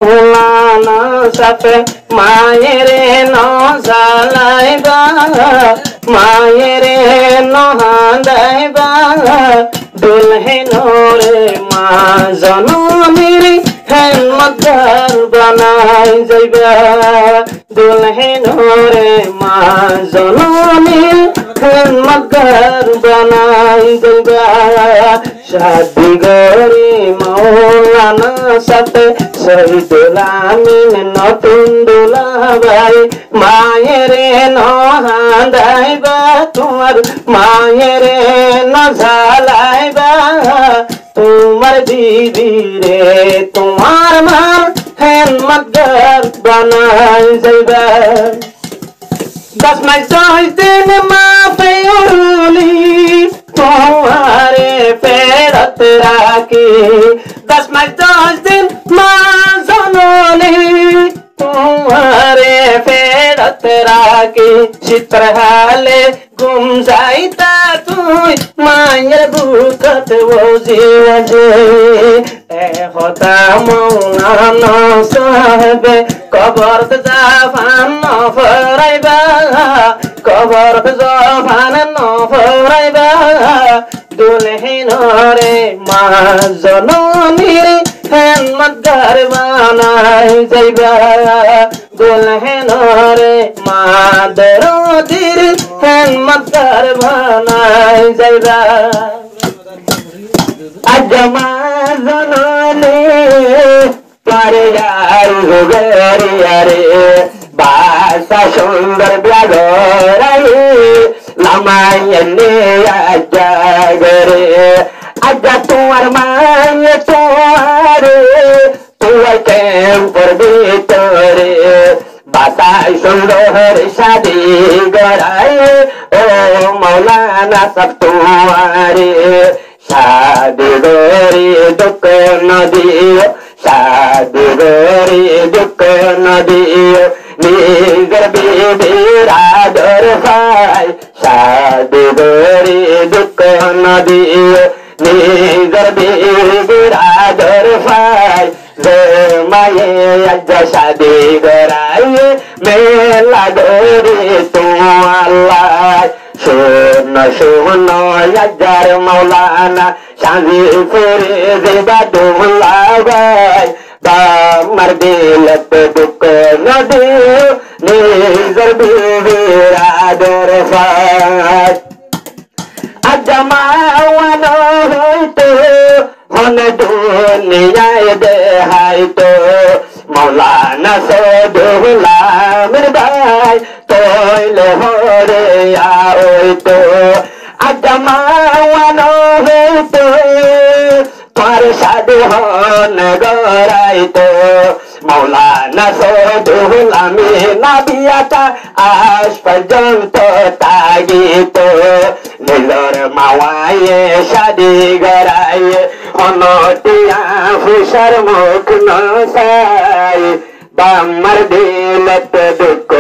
ভুলানো সাথে মায়েরে ন জ্বালাইবা মায়েরে নহাদাইবা দুলহেনরে মা জননীর হেমতগার বানাই যাইবা দুলহেনরে মা জননীর হেমতগার বানাই যাইবা শাদি গরি মৌলানা সাথে শহীদুল আমিন নতুন দুলাভাই মায়েরে নহাদাইবা তোমার মায়েরে নঝালাইবা তোমার দিদি রে তোমার মান হেমতগার বানাই যাইবা 10 মাস 10 দিন মা পেউলি তোমারে ফেরত রাখি 10 মাস 10 দিন মা জননী তোমারে ফেরত রাখি চিত্র হালে গুম যাইতা তুই মায়ের বুকত বজিয়াছে এ হতা মৌলানা সাহেবে কবর জাফান নফরাইবা কবর জাফান নফরাইবা দুলহিনরে মা জননীর হেমতগার বানাই যাইবা দুলহিনরে মা দরদির হেমতগার বানাই যাইবা আজ মা জননী পারে রে বাসা সুন্দর ব্যাগরাই লামাইনে আজাগরে আজা তোমার মায়ে তোরে তুই কেম করবি তোরে বাসায় সুন্দর শাদি গড়াই ও মৌলানা সব তোমারে শাদি গরি দুঃখ নদিও শাদি গরি দুঃখ নদিও নিজের বিবির আদর পাই শাদি গরি দুঃখ নদিও নিজের বিবির আদর পাই যে মায়ে আজ শাদি গড়াই মেলা গরি তোমাল্লাহ শোন শোন আজার মৌলানা শাদি করে দেবা দুলা ভাই আমার দিলতে দুঃখ নদী নিজের বিবির আদর পাই আজ মাওয়ানো হইতো হন দুনিয়ায় দেহাইতো মৌলানা সদুল আমিন ভাই তৈলে হরে আইতো আজ মাওয়ানো হইতো তোর শাদি হন গড়াইতো মৌলানা সদুল আমিন বিয়াটা আজ পর্যন্ত তাগিতো নিজর মাওয়ায়ে শাদি গড়াইয়ে অনটিয়া ফুসার মুখ নসাই বামার দিলত দুঃখ